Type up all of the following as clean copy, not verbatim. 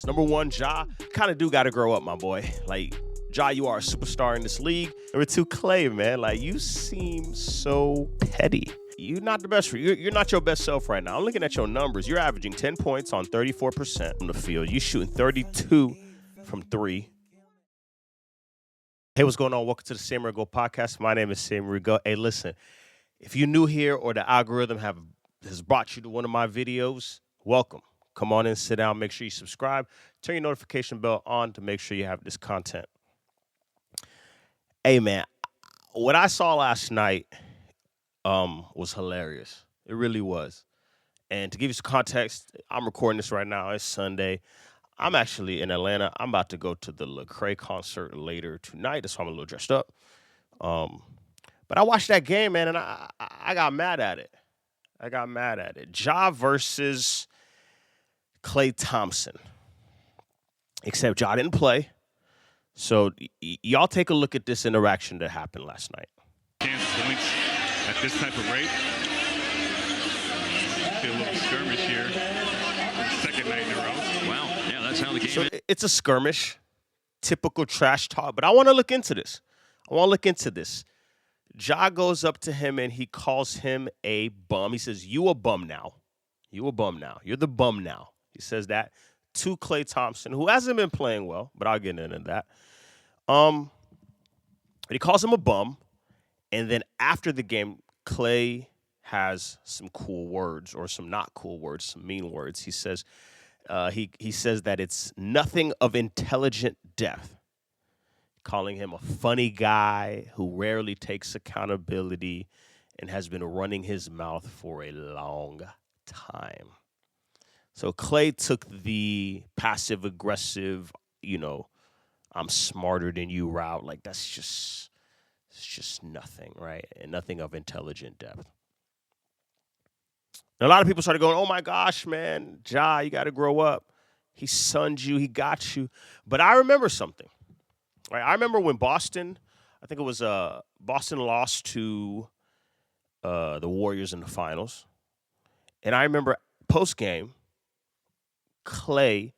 Number one, Ja, kind of do got to grow up, my boy. Like, Ja, you are a superstar in this league. Number two, Klay, man. Like, you seem so petty. You're not the best. You're not your best self right now. I'm looking at your numbers. You're averaging 10 points on 34% from the field. You're shooting 32 from three. Hey, what's going on? Welcome to the Sammy Rigaud podcast. My name is Sammy Rigaud. Hey, listen, if you're new here or the algorithm has brought you to one of my videos, welcome. Come on in, sit down, make sure you subscribe, turn your notification bell on to make sure you have this content. Hey, man, what I saw last night was hilarious. It really was. And to give you some context, I'm recording this right now. It's Sunday. I'm actually in Atlanta. I'm about to go to the Lecrae concert later tonight. That's why I'm a little dressed up. But I watched that game, man, and I got mad at it. Ja versus Klay Thompson. Except Ja didn't play. So y'all take a look at this interaction that happened last night. Kansas points at this type of rate. Feel a little skirmish here. Second night in a row. Wow, yeah, that's how the game So it's a skirmish, typical trash talk. But I want to look into this. Ja goes up to him and he calls him a bum. He says, "You a bum now. You a bum now. You're the bum now." He says that to Klay Thompson, who hasn't been playing well, but I'll get into that. He calls him a bum, and then after the game, Klay has some cool words or some not cool words, some mean words. He says he says that it's nothing of intelligent depth, calling him a funny guy who rarely takes accountability and has been running his mouth for a long time. So Klay took the passive-aggressive, I'm smarter than you route. Like, it's just nothing, right? And nothing of intelligent depth. And a lot of people started going, "Oh, my gosh, man, Ja, you got to grow up. He sunned you. He got you." But I remember something. Right? I remember when Boston lost to the Warriors in the finals. And I remember post-game, Klay,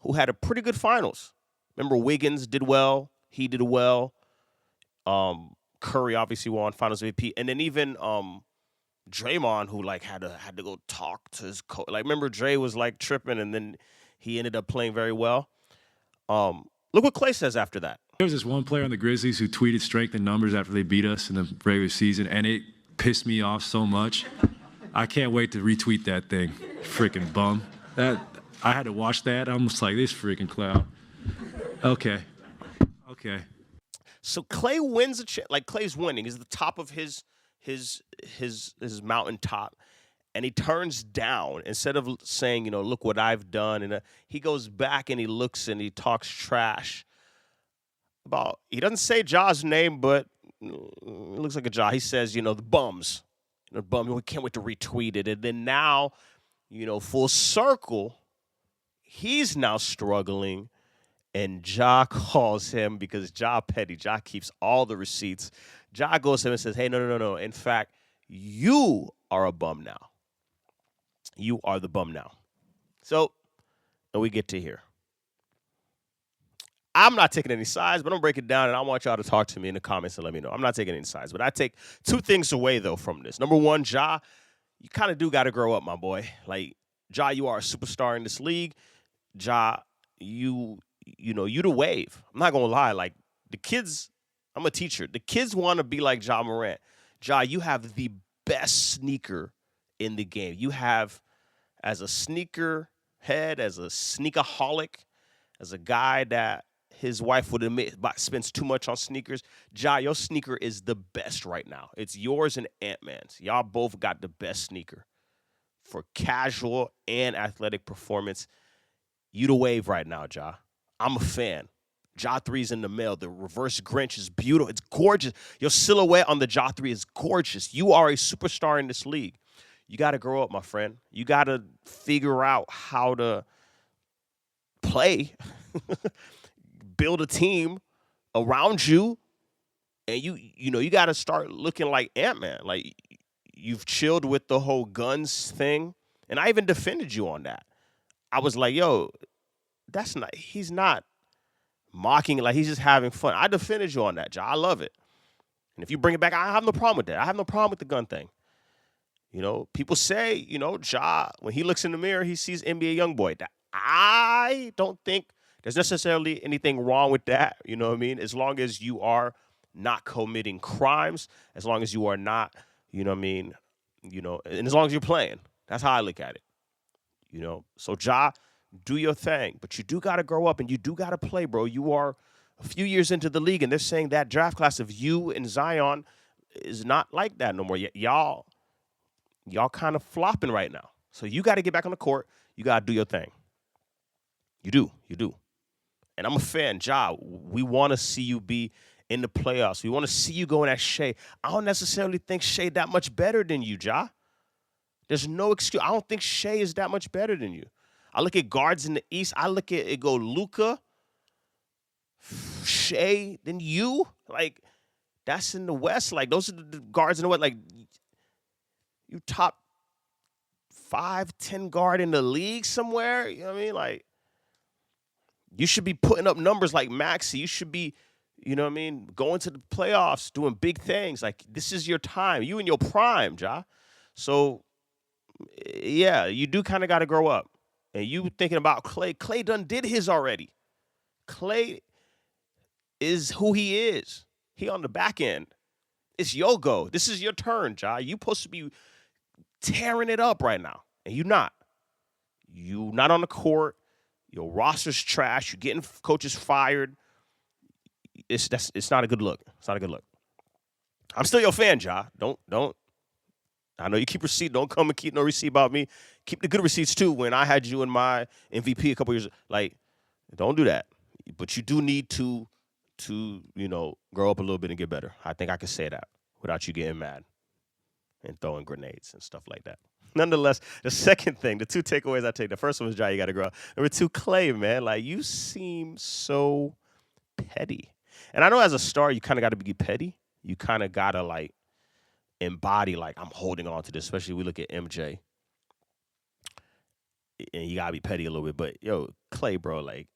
who had a pretty good finals. Remember Wiggins did well. He did well. Curry obviously won Finals MVP. And then even Draymond, who had to go talk to his coach. Like, remember Dre was tripping, and then he ended up playing very well. Look what Klay says after that. There was this one player on the Grizzlies who tweeted strength in numbers after they beat us in the regular season, and it pissed me off so much. I can't wait to retweet that thing. Freaking bum. I had to watch that. I'm just like, this freaking clown. Okay. So Klay wins Klay's winning. He's at the top of his mountaintop, and he turns down instead of saying, "Look what I've done," and he goes back and he looks and he talks trash about. He doesn't say Ja's name, but it looks like a Ja. He says, the bums, the bum. We can't wait to retweet it, and then now, full circle, he's now struggling. And Ja calls him, because Ja petty. Ja keeps all the receipts. Ja goes to him and says, "Hey, no. In fact, you are a bum now. You are the bum now." So, and we get to here. I'm not taking any sides, but I'm going to break it down, and I want y'all to talk to me in the comments and let me know. I'm not taking any sides, but I take two things away, though, from this. Number one, Ja, you kind of do got to grow up, my boy. Like, Ja, you are a superstar in this league. Ja, you the wave. I'm not going to lie. The kids, I'm a teacher. The kids want to be like Ja Morant. Ja, you have the best sneaker in the game. You have, as a sneaker head, as a sneakaholic, as a guy that his wife would admit spends too much on sneakers, Ja, your sneaker is the best right now. It's yours and Ant-Man's. Y'all both got the best sneaker for casual and athletic performance. You the wave right now, Ja. I'm a fan. Ja 3's in the mail. The reverse Grinch is beautiful. It's gorgeous. Your silhouette on the Ja 3 is gorgeous. You are a superstar in this league. You got to grow up, my friend. You got to figure out how to play, build a team around you, and you got to start looking like Ant-Man. Like, you've chilled with the whole guns thing, and I even defended you on that. I was like, yo, he's not mocking it, like he's just having fun. I defended you on that, Ja. I love it. And if you bring it back, I have no problem with that. I have no problem with the gun thing. You know, people say, you know, Ja, when he looks in the mirror, he sees NBA YoungBoy. I don't think there's necessarily anything wrong with that. You know what I mean? As long as you are not committing crimes, as long as you are not, you know what I mean, you know, and as long as you're playing. That's how I look at it. You know, so Ja, do your thing, but you do got to grow up and you do got to play, bro. You are a few years into the league, and they're saying that draft class of you and Zion is not like that no more. Y'all kind of flopping right now. So you got to get back on the court. You got to do your thing. You do. And I'm a fan, Ja. We want to see you be in the playoffs. We want to see you going at Shea. I don't necessarily think Shea that much better than you, Ja. There's no excuse. I don't think Shea is that much better than you. I look at guards in the East. I look at it go Luka, Shea, then you. Like, that's in the West. Like, those are the guards in the West. Like, you top 5, 10 guard in the league somewhere. You know what I mean? Like, you should be putting up numbers like Maxey. You should be, you know what I mean, going to the playoffs, doing big things. Like, this is your time. You in your prime, Ja. So, yeah, you do kind of got to grow up. And you thinking about Klay. Klay done did his already. Klay is who he is. He on the back end. It's your go. This is your turn, Ja. You supposed to be tearing it up right now. And you not. You not on the court. Your roster's trash. You're getting coaches fired. It's not a good look. It's not a good look. I'm still your fan, Ja. Don't. I know you keep receipt. Don't come and keep no receipt about me. Keep the good receipts too. When I had you in my MVP a couple years, like, don't do that. But you do need to you know, grow up a little bit and get better. I think I can say that without you getting mad and throwing grenades and stuff like that. Nonetheless, the second thing, the two takeaways I take. The first one was Ja, you got to grow up. Number 2, Klay, man, like you seem so petty. And I know as a star, you kind of got to be petty. You kind of got to like embody like I'm holding on to this, especially we look at MJ. And you got to be petty a little bit. But, yo, Klay, bro, like,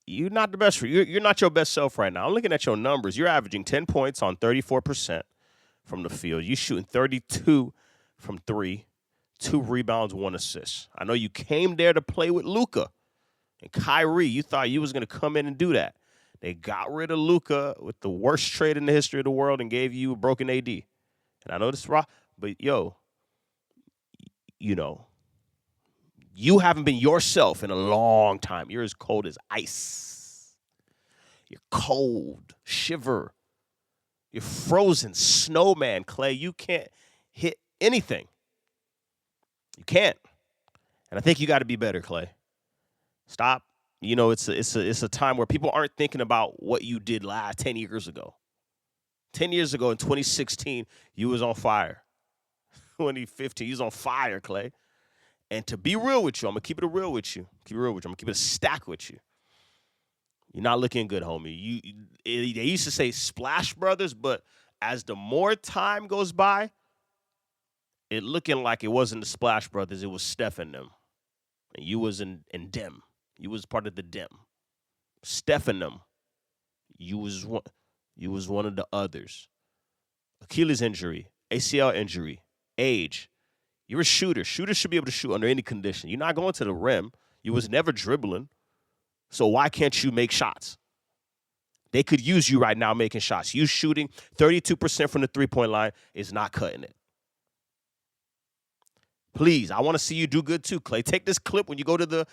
you're not the best. You're not your best self right now. I'm looking at your numbers. You're averaging 10 points on 34% from the field. You're shooting 32 from 3, 2 rebounds, 1 assist. I know you came there to play with Luka and Kyrie. You thought you was going to come in and do that. They got rid of Luka with the worst trade in the history of the world and gave you a broken AD. And I know this is raw, but, yo, you know, you haven't been yourself in a long time. You're as cold as ice. You're cold. Shiver. You're frozen. Snowman, Klay. You can't hit anything. You can't. And I think you got to be better, Klay. Stop. You know, it's a time where people aren't thinking about what you did 10 years ago. 10 years ago in 2016, you was on fire. 2015, you was on fire, Klay. And to be real with you, I'm going to keep it real with you. I'm going to keep it a stack with you. You're not looking good, homie. They used to say Splash Brothers, but as the more time goes by, it looking like it wasn't the Splash Brothers. It was Steph and them. And you was in them. You was part of the them. Steph and them. You was one of the others. Achilles injury, ACL injury, age. You're a shooter. Shooters should be able to shoot under any condition. You're not going to the rim. You was never dribbling. So why can't you make shots? They could use you right now making shots. You shooting 32% from the three-point line is not cutting it. Please, I want to see you do good too, Klay. Take this clip when you go to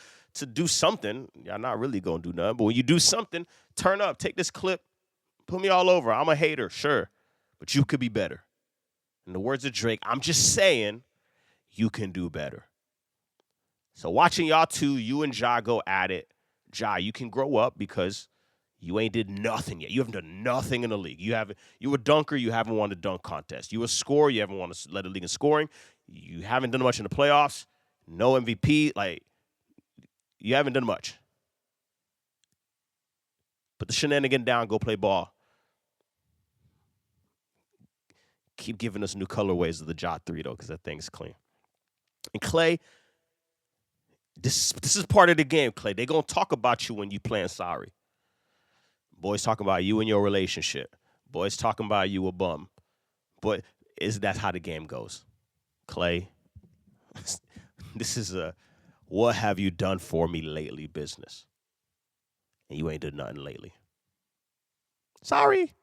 do something. Y'all not really going to do nothing, but when you do something, turn up. Take this clip. Put me all over. I'm a hater, sure, but you could be better. In the words of Drake, I'm just saying, you can do better. So watching y'all two, you and Ja go at it. Ja, you can grow up because you ain't did nothing yet. You haven't done nothing in the league. You a dunker, you haven't won a dunk contest. You a scorer, you haven't won a led the league in scoring. You haven't done much in the playoffs. No MVP. Like, you haven't done much. Put the shenanigan down, go play ball. Keep giving us new colorways of the Ja 3, though, because that thing's clean. And Klay, This is part of the game, Klay. They're going to talk about you when you playing sorry. Boys talking about you and your relationship. Boys talking about you a bum. But that's how the game goes. Klay, this is a what have you done for me lately business. And you ain't done nothing lately. Sorry.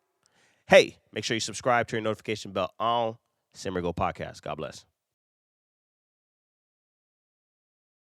Hey, make sure you subscribe, turn your notification bell on. Sam Rigaud Podcast. God bless.